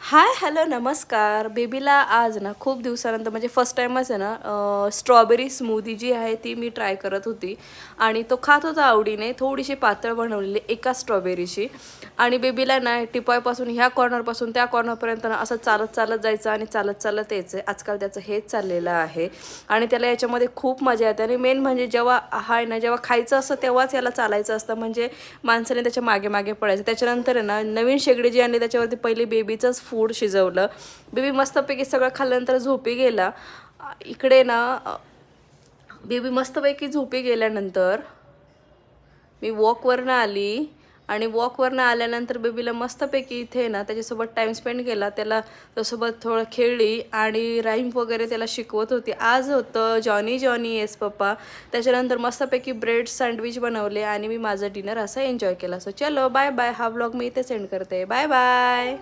Hi hello नमस्कार. बेबीला आज ना खूप दिवसानंतर म्हणजे फर्स्ट टाईमच आहे ना स्ट्रॉबेरी स्मूदी जी आहे ती मी ट्राय करत होती आणि तो खात होता आवडीने. थोडीशी पातळ बनवलेली एका स्ट्रॉबेरीची आणि बेबीला ना टिपॉयपासून ह्या कॉर्नरपासून त्या कॉर्नरपर्यंत ना असं चालत चालत जायचं आणि चालत चालत यायचं. आजकाल त्याचं हेच चाललेलं आहे आणि त्याला याच्यामध्ये खूप मजा येते आणि मेन म्हणजे जेव्हा आहे ना जेव्हा खायचं असतं तेव्हाच याला चालायचं असतं, म्हणजे माणसाने त्याच्या मागे मागे पडायचं. त्याच्यानंतर आहे ना नवीन शेगडी जी आणली त्याच्यावरती पहिली बेबीचंच फूड शिजवलं. बेबी मस्तपैकी सगळं खाल्ल्यानंतर झोपी गेला. इकडे ना बेबी मस्तपैकी झोपी गेल्यानंतर मी वॉकवरनं आली आणि वॉकवरनं आल्यानंतर बेबीला मस्तपैकी इथे ना त्याच्यासोबत टाईम स्पेंड केला. त्याला त्यासोबत थोडं खेळली आणि राईम वगैरे त्याला शिकवत होती. आज होतं जॉनी जॉनी येस पप्पा. त्याच्यानंतर मस्तपैकी ब्रेड सँडविच बनवले आणि मी माझं डिनर असं एन्जॉय केला. सो चलो बाय बाय. हा व्लॉग मी इथे सेंड करते. Bye bye.